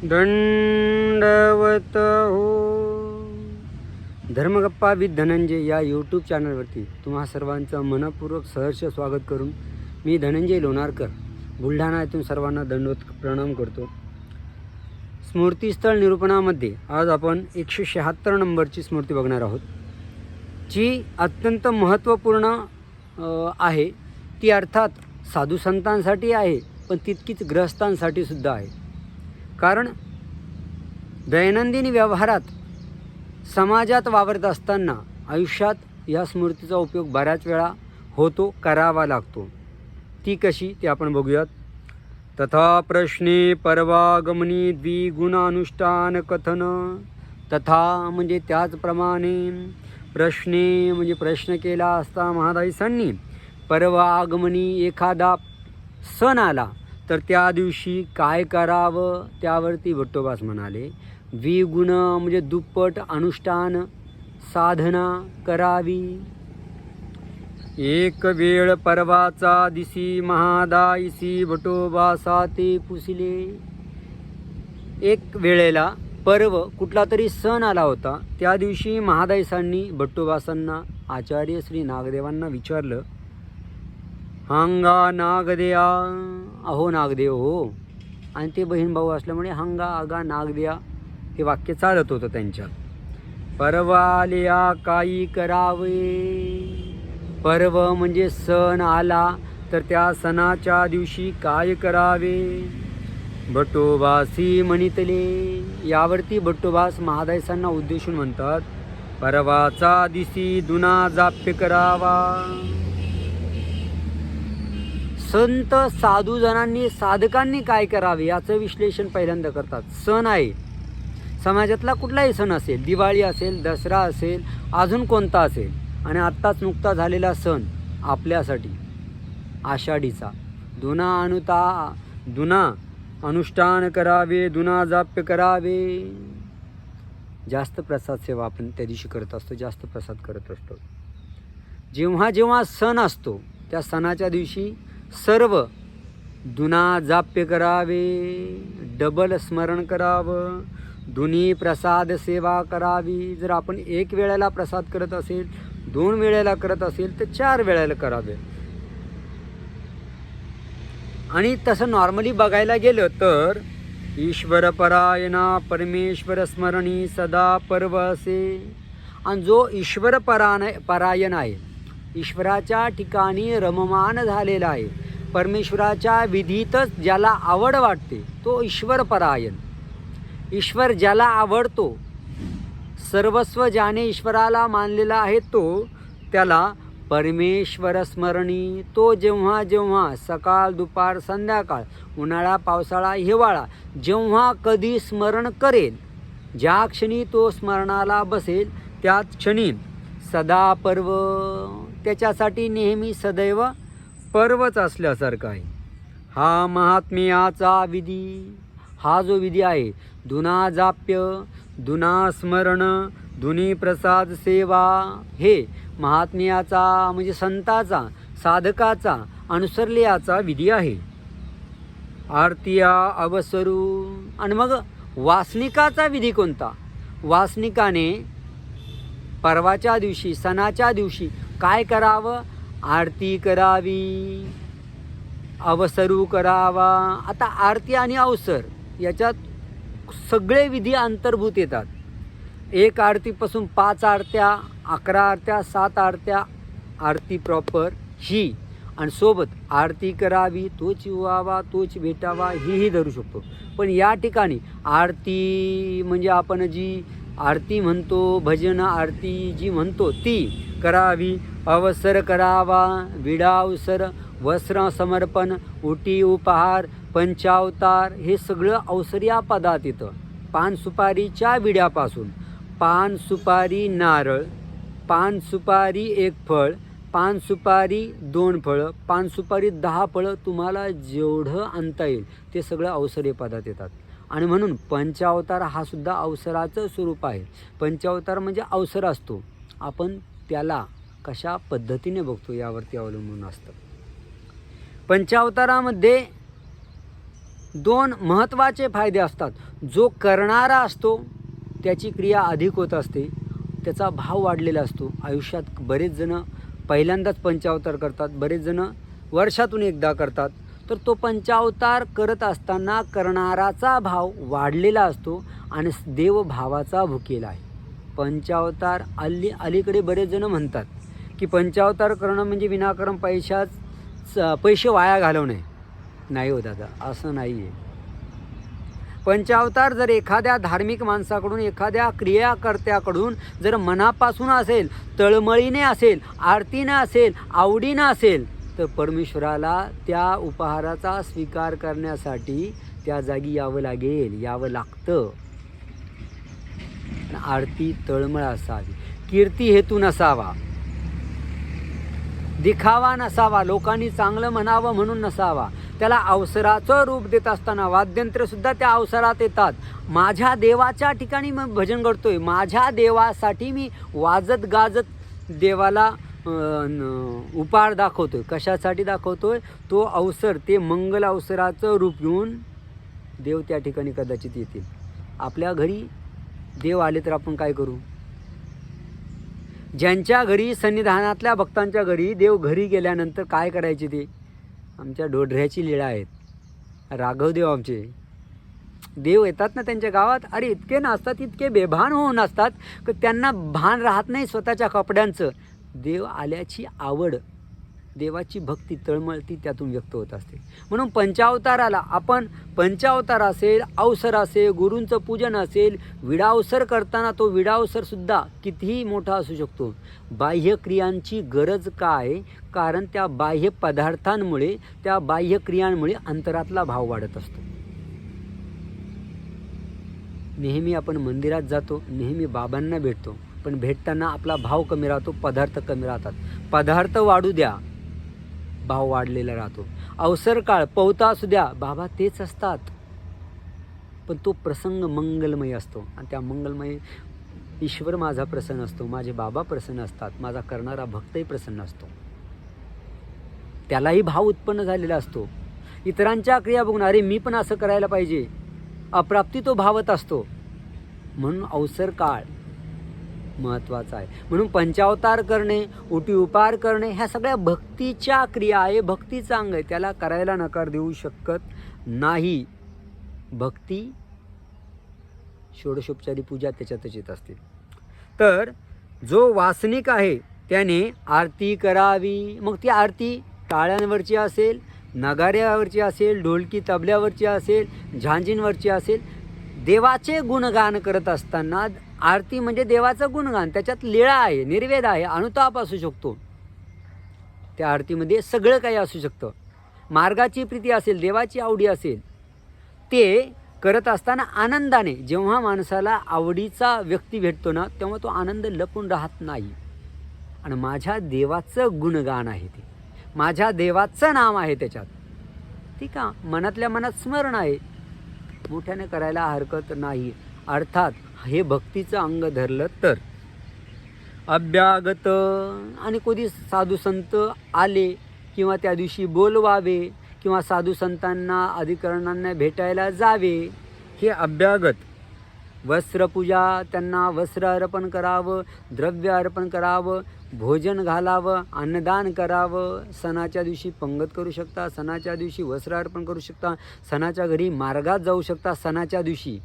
दंडवत हो. धर्मगप्पा विथ धनंजय या यूट्यूब चॅनलवरती तुम्हा सर्वांचं मनपूर्वक सहर्ष स्वागत करून मी धनंजय लोणारकर बुलढाणा येथून सर्वांना दंडवत प्रणाम करतो. स्मृतीस्थळ निरूपणामध्ये आज आपण 176 नंबरची स्मृती बघणार आहोत, जी अत्यंत महत्त्वपूर्ण आहे. ती अर्थात साधू संतांसाठी आहे, पण तितकीच ग्रहस्थांसाठी सुद्धा आहे. कारण दैनंदिन व्यवहारात समाजात वावरत असताना आयुष्यात या स्मृतीचा उपयोग बऱ्याच वेळा होतो, करावा लागतो. ती कशी ते आपण बघूयात. तथा प्रश्ने परवागमनी द्विगुणानुष्ठान कथन. तथा म्हणजे त्याचप्रमाणे, प्रश्ने म्हणजे प्रश्न केला असता महादाईसांनी, परवागमनी एखादा सण आला तर त्या दिवशी काय करावं त्यावरती भट्टोबास म्हणाले. द्विगुण म्हणजे दुप्पट अनुष्ठान साधना करावी. एक वेळ परवाचा दिसी महादाईसी भट्टोबासा ते पुसिले. एक वेळेला पर्व कुठला तरी सण आला होता. त्या दिवशी महादाईसांनी भट्टोबासांना आचार्य श्री नागदेवांना विचारलं, हांगा नागदेया, अहो नागदेव हो. आणि ते बहीण भाऊ असल्यामुळे हांगा आगा नागदेया हे वाक्य चालत होतं त्यांच्यात. पर्वालिया काही करावे. पर्व म्हणजे सण आला तर त्या सणाच्या दिवशी काय करावे. भट्टोबासी म्हणितले. यावरती भट्टोबास महादाईसांना उद्देशून म्हणतात, परवाचा दिसी दुना जाप्य करावा. संत साधूजनांनी साधकांनी काय करावे याचं विश्लेषण पहिल्यांदा करतात. सण आहे, समाजातला कुठलाही सण असेल, दिवाळी असेल, दसरा असेल, अजून कोणता असेल, आणि आत्ताच नुकता झालेला सण आपल्यासाठी आषाढीचा. दुना अनुष्ठान करावे, दुना जाप्य करावे. जास्त प्रसाद सेवा आपण त्या दिवशी करत असतो, जास्त प्रसाद करत असतो. जेव्हा जेव्हा सण असतो त्या सणाच्या दिवशी सर्व दुना जाप्य करावे, डबल स्मरण करावं, दुनी प्रसाद सेवा करावी. जर आपण एक वेळेला प्रसाद करत असेल, 2 वेळेला करत असेल तर 4 वेळेला करावे. आणि तसं नॉर्मली बघायला गेलं तर ईश्वर परायणा परमेश्वर स्मरणी सदा पर्व असे. आणि जो ईश्वर परायण आहे, ईश्वराच्या ठिकाणी रममान झालेला आहे, परमेश्वराच्या विधीतच ज्याला आवड वाटते तो ईश्वर परायण. ईश्वर ज्याला आवडतो, सर्वस्व ज्याने ईश्वराला मानलेला आहे तो त्याला परमेश्वर स्मरणी. तो जेव्हा जेव्हा सकाळ दुपार संध्याकाळ, उन्हाळा पावसाळा हिवाळा, जेव्हा कधी स्मरण करेल, ज्या क्षणी तो स्मरणाला बसेल त्याच क्षणी सदा पर्व. त्याच्यासाठी नेहमी सदैव पर्वच असल्यासारखं आहे. हा महात्म्याचा विधी. हा जो विधी आहे, दुना जाप्य, दुना स्मरण, दुनी प्रसाद सेवा, हे महात्म्याचा म्हणजे संताचा, साधकाचा अनुसरल्याचा विधी आहे. आरतिया अवसरू. आणि मग वासनिकाचा विधी कोणता. वासनिकाने पर्वाच्या दिवशी, सणाच्या दिवशी काय करावं. आरती करावी, अवसरू करावा. आता आरती आणि अवसर याच्यात सगळे विधी अंतर्भूत येतात. 1 आरतीपासून 5 आरत्या, 11 आरत्या, 7 आरत्या, आरती प्रॉपर ही, आणि सोबत आरती करावी, तोच व्हावा, तोच भेटावा, ही धरू शकतो. पण या ठिकाणी आरती म्हणजे आपण जी आरती म्हणतो, भजन आरती जी म्हणतो ती करावी. अवसर करावा, विडावसर, वस्त्र समर्पण, उटी उपहार, पंचावतार, हे सगळं अवसर या पदात येतं. पान सुपारीच्या विड्यापासून, पान सुपारी नारळ, पान सुपारी 1 फळ, पान सुपारी 2 फळं, पान सुपारी 10 फळं, तुम्हाला जेवढं आणता येईल ते सगळं अवसर या पदात येतात. आणि म्हणून पंचावतार हा सुद्धा अवसराचं स्वरूप आहे. पंचावतार म्हणजे अवसर असतो, आपण त्याला कशा पद्धतीने बघतो यावरती अवलंबून असतं. पंचावतारामध्ये दोन महत्त्वाचे फायदे असतात. जो करणारा असतो त्याची क्रिया अधिक होत असते, त्याचा भाव वाढलेला असतो. आयुष्यात बरेच जण पहिल्यांदाच पंचावतार करतात, बरेच जण वर्षातून एकदा करतात. तर तो पंचावतार करत असताना करणाराचा भाव वाढलेला असतो आणि देव भावाचा भुकेला आहे. पंचावतार अलीकडे बरेच जण म्हणतात की पंचावतार करणं म्हणजे विनाकारण पैसे वाया घालवणे. नाही हो दादा, असं नाही आहे. पंचावतार जर एखाद्या धार्मिक माणसाकडून, एखाद्या क्रियाकर्त्याकडून जर मनापासून असेल, तळमळीने असेल, आरतीनं असेल, आवडीनं असेल, तर परमेश्वराला त्या उपहाराचा स्वीकार करण्यासाठी त्या जागी यावं लागतं. आरती तळमळ असावी, कीर्ती हेतू नसावा, दिखावा नसावा, लोकांनी चांगलं म्हणावं म्हणून नसावा. त्याला अवसराचं रूप देत असताना वाद्यंत्रसुद्धा त्या अवसरात येतात. माझ्या देवाच्या ठिकाणी मी भजन करतोय, माझ्या देवासाठी मी वाजत गाजत देवाला उपहार दाखवतोय. कशासाठी दाखवतोय? तो अवसर, ते मंगल अवसराचं रूप घेऊन देव त्या ठिकाणी कदाचित येतील. आपल्या घरी देव आले तर आपण काय करू? ज्यांच्या घरी, सन्निधानातल्या भक्तांच्या घरी देव घरी गेल्यानंतर काय करायचे? ते आमच्या ढोढऱ्याची लीळा आहेत. राघवदेव आमचे देव येतात ना त्यांच्या गावात, अरे इतके नाचतात, इतके बेभान होऊन असतात की त्यांना भान राहत नाही स्वतःच्या कपड्यांचं. देव आल्याची आवड, देवाची भक्ती, तळमळती त्यातून व्यक्त होत असते. म्हणून पंचावताराला आपण, पंचावतार असेल, अवसर असेल, गुरूंचं पूजन असेल, विडावसर करताना तो विडावसरसुद्धा कितीही मोठा असू शकतो. बाह्य क्रियांची गरज काय? कारण त्या बाह्य पदार्थांमुळे, त्या बाह्य क्रियांमुळे अंतरातला भाव वाढत असतो. नेहमी आपण मंदिरात जातो, नेहमी बाबांना भेटतो, पण भेटताना आपला भाव कमी राहतो, पदार्थ कमी राहतात. पदार्थ वाढू द्या, भाव वाढलेला राहतो. अवसर काळ पवता असू द्या, बाबा तेच असतात, पण तो प्रसंग मंगलमय असतो. आणि त्या मंगलमय ईश्वर माझा प्रसन्न असतो, माझे बाबा प्रसन्न असतात, माझा करणारा भक्तही प्रसन्न असतो. त्यालाही भाव उत्पन्न झालेला असतो. इतरांच्या क्रिया बघून अरे मी पण असं करायला पाहिजे, अप्राप्ती तो भावत असतो. म्हणून अवसर काळ महत्त्वाचा आहे. म्हणून पंचावतार करणे, ओटी उपहार करणे, ह्या सगळ्या भक्तीच्या क्रिया आहे, भक्तीचा अंग आहे. त्याला करायला नकार देऊ शकत नाही. भक्ती, षोडशोपचारी पूजा त्याच्यातच येत असते. तर जो वासनिक आहे त्याने आरती करावी. मग ती आरती टाळ्यांवरची असेल, नगाऱ्यावरची असेल, ढोलकी तबल्यावरची असेल, झांजींवरची असेल, देवाचे गुणगान करत असताना, आरती म्हणजे देवाचं गुणगान, त्याच्यात लीळा आहे, निर्वेद आहे, अनुताप असू शकतो. त्या आरतीमध्ये सगळं काही असू शकतं. मार्गाची प्रीती असेल, देवाची आवडी असेल, ते करत असताना आनंदाने, जेव्हा माणसाला आवडीचा व्यक्ती भेटतो ना, तेव्हा तो आनंद लपून राहत नाही. आणि माझ्या देवाचं गुणगान आहे, ते माझ्या देवाचं नाम आहे त्याच्यात, ठीक आहे, मनातल्या मनात स्मरण आहे, मोठ्याने करायला हरकत नाही. अर्थात हे भक्तीचं अंग धरलं तर. अभ्यागत, आणि कधी साधू संत आले किंवा त्या दिवशी बोलवावे किंवा साधू संतांना, अधिकरणांना भेटायला जावे, हे अभ्यागत. वस्त्रपूजा, त्यांना वस्त्र अर्पण करावं, द्रव्य अर्पण करावं, भोजन घालावं, अन्नदान करावं. सणाच्या दिवशी पंगत करू शकता, सणाच्या दिवशी वस्त्र अर्पण करू शकता, सणाच्या घरी मार्गात जाऊ शकता, सणाच्या दिवशी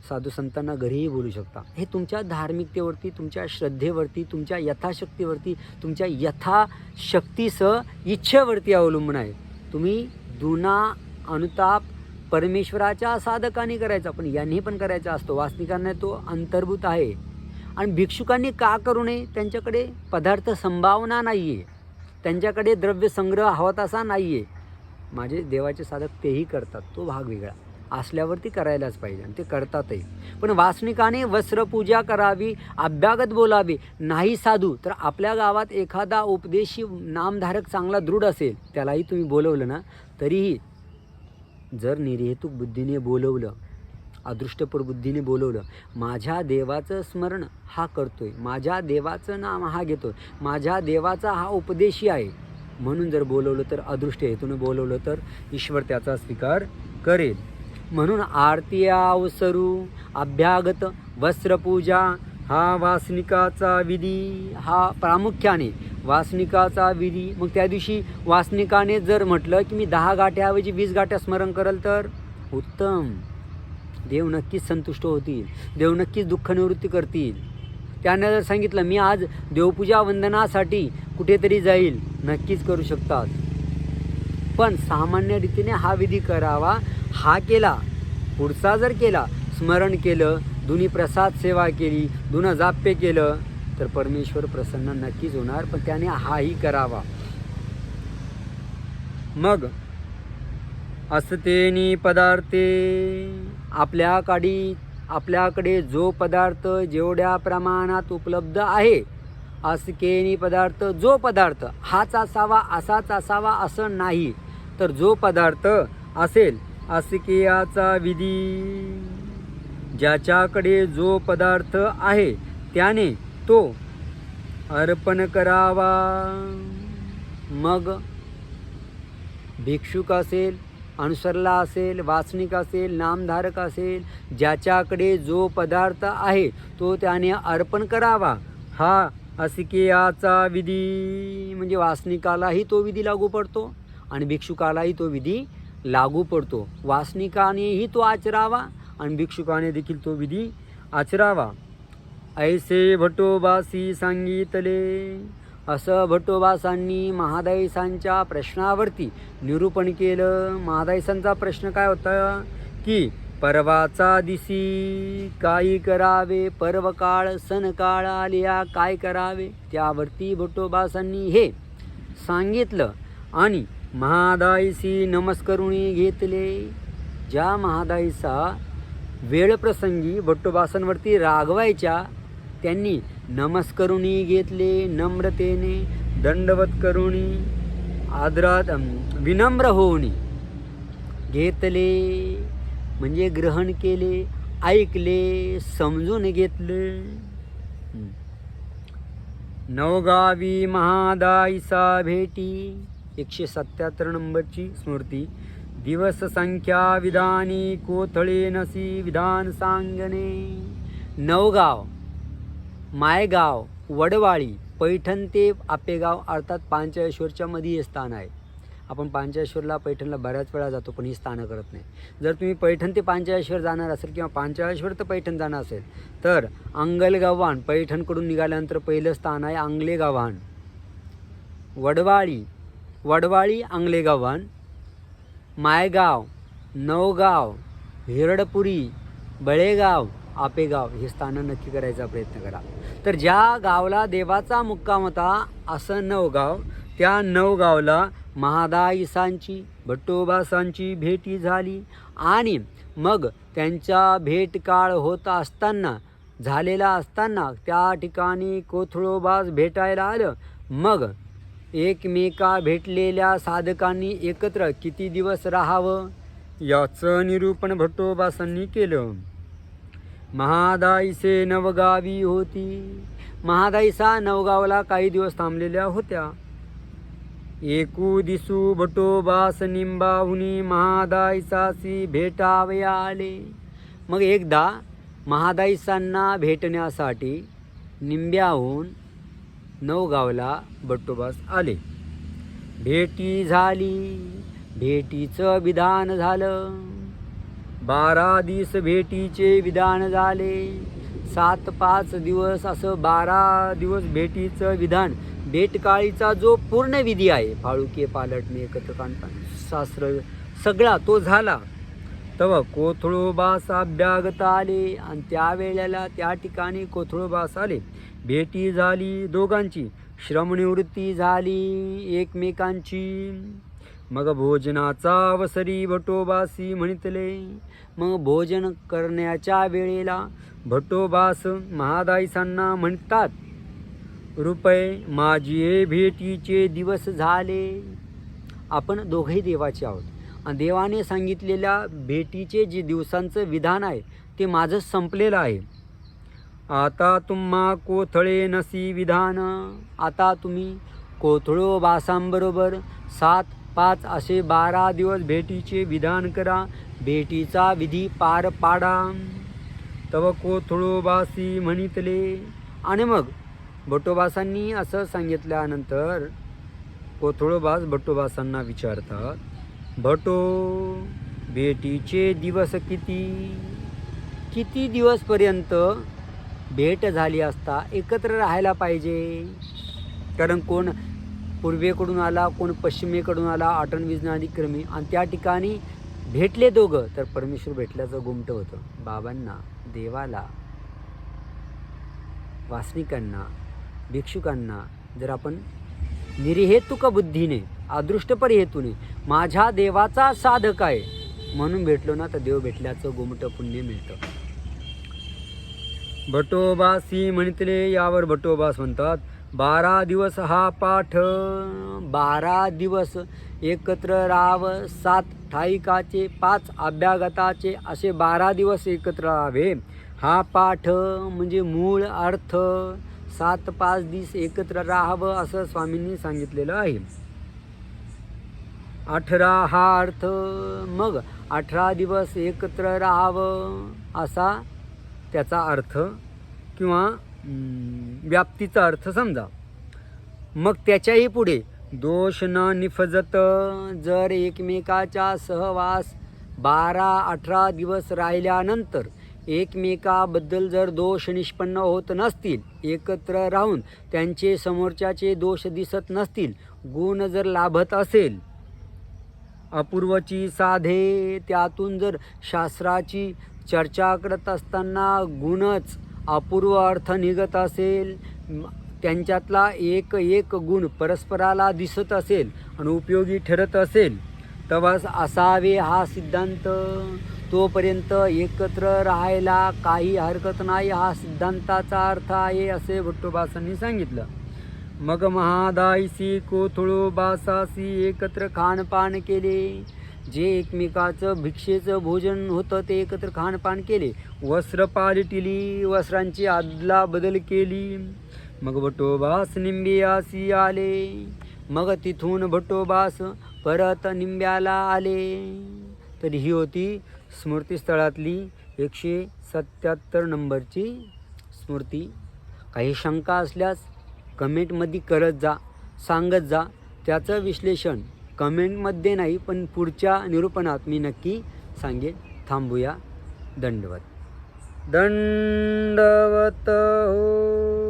साधू संतांना घरीही बोलू शकता. हे तुमच्या धार्मिकतेवरती, तुमच्या श्रद्धेवरती, तुमच्या यथाशक्तीवरती, तुमच्या यथाशक्तीसह इच्छेवरती अवलंबून आहे. तुम्ही दुना अनुताप परमेश्वराच्या साधकांनी करायचा, पण यांनी पण करायचा असतो. वासनिकांना तो अंतर्भूत आहे. आणि भिक्षुकांनी का करू नये? त्यांच्याकडे पदार्थ संभावना नाही आहे, त्यांच्याकडे द्रव्य संग्रह हवा तसा नाही आहे. माझे देवाचे साधक तेही करतात, तो भाग वेगळा. असल्यावरती करायलाच पाहिजे आणि ते करतातही. पण वासनिकाने वस्त्रपूजा करावी, अभ्यागत बोलावे. नाही साधू तर आपल्या गावात एखादा उपदेशी नामधारक चांगला दृढ असेल, त्यालाही तुम्ही बोलवलं ना, तरीही जर निर्हेतुक बुद्धीने बोलवलं, अदृष्टपर बुद्धीने बोलवलं, माझ्या देवाचं स्मरण हा करतोय, माझ्या देवाचं नाम हा घेतोय, माझ्या देवाचा हा उपदेशी आहे म्हणून जर बोलवलं तर, अदृष्ट हेतूने बोलवलं तर ईश्वर त्याचा स्वीकार करेल. म्हणून आरती अवसरू अभ्यागत वस्त्रपूजा हा वासनिकाचा विधी, हा प्रामुख्याने वासनिकाचा विधी. मग त्या दिवशी वासनिकाने जर म्हटलं की मी 10 गाठ्याऐवजी 20 गाठ्या स्मरण करेल तर उत्तम. देव नक्कीच संतुष्ट होतील, देव नक्कीच दुःख निवृत्ती करतील. त्याने जर सांगितलं मी आज देवपूजा वंदनासाठी कुठेतरी जाईल, नक्कीच करू शकतात. पण सामान्य रीतीने हा विधी करावा. हा केला, पुढचा जर केला, स्मरण केलं, दुनी प्रसाद सेवा केली, दुनं जाप्य केलं तर परमेश्वर प्रसन्न नक्कीच होणार. पण त्याने हाही करावा. मग असतेनी पदार्थे आपल्याकडे जो पदार्थ जेवढ्या प्रमाणात उपलब्ध आहे, असकेनी पदार्थ जो पदार्थ हाच असावा असाच असावा असं नाही, तर जो पदार्थ असेल असकेयाचा विधी. ज्याच्याकडे जो पदार्थ आहे त्याने तो अर्पण करावा. मग भिक्षुक असेल, अनुसरला असेल, वासनिक असेल, नामधारक असेल, ज्याच्याकडे जो पदार्थ आहे तो त्याने अर्पण करावा. हा असकेयाचा विधी. म्हणजे वासनिकालाही तो विधी लागू पडतो आणि भिक्षुकालाही तो विधी लागू पडतो. वासनिकानेही तो आचरावा आणि भिक्षुकाने देखील तो विधी आचरावा. ऐसे भटोबासी सांगितले. असं भटोबासांनी महादाईसांच्या प्रश्नावरती निरूपण केलं. महादाईसांचा प्रश्न काय होता की पर्वाचा दिसी काही करावे, पर्वकाळ सणकाळ आलिया काय करावे. त्यावरती भटोबासांनी हे सांगितलं आणि महादाईसी नमस्कारुणी घेतले. ज्या महादाईसा वेळप्रसंगी भट्टोबासांवरती रागवायच्या त्यांनी नमस्कारुणी घेतले. नम्रतेने दंडवत करुणी आदरात विनम्र होऊनी घेतले. म्हणजे ग्रहण केले, ऐकले, समजून घेतले. नवगावी महादाईसा भेटी 177 नंबरची स्मृती. दिवस संख्या विधानी कोथळे नसी विधान सांगणे. नवगाव, मायगाव, वडवाळी, पैठण ते आपेगाव अर्थात पांचाळेश्वरच्या मध्ये हे स्थान आहे. आपण पांचाळेश्वरला पैठणला बऱ्याच वेळा जातो पण ही स्थानं करत नाही. जर तुम्ही पैठण ते पांचाळेश्वर जाणार असेल किंवा पांचाळेश्वर ते पैठण जाणार असेल तर अंगलगावान पैठणकडून निघाल्यानंतर पहिलं स्थान आहे अंगलेगावान. वडवाळी अंगलेगावान, मायगाव, नवगाव, हिरडपुरी, बळेगाव, आपेगाव हे स्थानं नक्की करायचा प्रयत्न करा. तर ज्या गावला देवाचा मुक्काम होता असं नवगाव, त्या नवगावला महादाईसांची भट्टोबासांची भेटी झाली आणि मग त्यांचा भेट काळ होत असताना झालेला असताना त्या ठिकाणी कोथळोबास भेटायला आलं. मग एकमेका भेटलेल्या साधकांनी एकत्र किती दिवस राहावं याचं निरूपण भट्टोबासांनी केलं. महादाईसे नवगावी होती. महादाईसा नवगावला काही दिवस थांबलेल्या होत्या. एकू दिसू भट्टोबास निंबाहुनी महादाईसासी भेटावया आले. मग एकदा महादाईसांना भेटण्यासाठी निंब्याहून नवगावला भट्टोबास आले. भेटी झाली, भेटीचं विधान झालं. 12 दिवस भेटीचे विधान झाले. 7-5 दिवस असं 12 दिवस भेटीचं विधान. भेटकाळीचा जो पूर्ण विधी आहे, फाळुके पालटणे एकत्र कांडपान शास्त्र सगळा तो झाला. तेव्हा कोथळोबास अभ्यागत आले आणि त्यावेळेला त्या ठिकाणी कोथळोबास आले. भेटी झाली, दोघांची श्रमनिवृत्ती झाली एकमेकांची. मग भोजनाचा अवसरी भट्टोबासी म्हणितले. मग भोजन करण्याच्या वेळेला भट्टोबास महादाईसांना म्हणतात, रुपये माझी भेटीचे दिवस झाले. आपण दोघेही देवाचे आहोत आणि देवाने सांगितलेल्या भेटीचे जे दिवसांचं विधान आहे ते माझं संपलेलं आहे. आता तुम्हा कोथळे नसी विधान. आता तुम्ही कोथळोबासांबरोबर 7-5 असे 12 दिवस भेटीचे विधान करा. भेटीचा विधी पार पाडा. तव कोथळोबासी म्हणितले. आणि मग भट्टोबासांनी असं सांगितल्यानंतर कोथळोबास भट्टोबासांना विचारतात, भटो भेटीचे दिवस किती? किती दिवसपर्यंत भेट झाली असता एकत्र राहायला पाहिजे? कारण कोण पूर्वेकडून आला, कोण पश्चिमेकडून आला, आटणविजनादी क्रमी, आणि त्या ठिकाणी भेटले दोघं तर परमेश्वर भेटल्याचं गुमटं होतं. बाबांना, देवाला, वासनिकांना, भिक्षुकांना जर आपण निरहेतुक बुद्धीने, अदृष्टपर हेतूने माझ्या देवाचा साधक आहे म्हणून भेटलो ना, तर देव भेटल्याचं गुमटं पुण्य मिळतं. भट्टोबासी म्हणितले. यावर भट्टोबास म्हणतात, 12 दिवस हा पाठ. 12 दिवस एकत्र राहाव. 7 ठाईकाचे, 5 अभ्यागताचे, असे 12 दिवस एकत्र राहावे. हा पाठ म्हणजे मूळ अर्थ. 7-5 दिवस एकत्र राहावं असं स्वामींनी सांगितलेलं आहे. 18 हा अर्थ. मग 18 दिवस एकत्र राहावं असा त्याचा अर्थ किंवा व्याप्तीचा अर्थ समजा. मग त्याच्याही पुढे दोष न निफजत. जर एकमेकाच्या सहवास 12-18 दिवस राहिल्यानंतर एकमेकाबद्दल जर दोष निष्पन्न होत नसतील, एकत्र राहून त्यांचे समोरच्याचे दोष दिसत नसतील, गुण जर लाभत असेल, अपूर्वची साधे, त्यातून जर शास्त्राची चर्चा करत असताना गुणच अपूर्व अर्थ निघत असेल, त्यांच्यातला एक एक गुण परस्पराला दिसत असेल आणि उपयोगी ठरत असेल, तेव्हाच असावे हा सिद्धांत. तोपर्यंत एकत्र राहायला काही हरकत नाही, हा सिद्धांताचा अर्थ आहे असे भट्टोबासांनी सांगितलं. मग महादायसी कोथळोबासासी एकत्र खानपान केले. जे एकमेकाचं भिक्षेचं भोजन होतं ते एकत्र खानपान केले. वस्त्र पालटिली, वस्त्रांची आदला बदल केली. मग भट्टोबास निंबियासी आले. मग तिथून भट्टोबास परत निंब्याला आले. तर ही होती स्मृतीस्थळातली 177 नंबरची स्मृती. काही शंका असल्यास कमेंटमध्ये करत जा, सांगत जा. त्याचं विश्लेषण कमेंटमध्ये नाही पण पुढच्या निरूपणात मी नक्की सांगेन. थांबूया. दंडवत. दंडवत हो.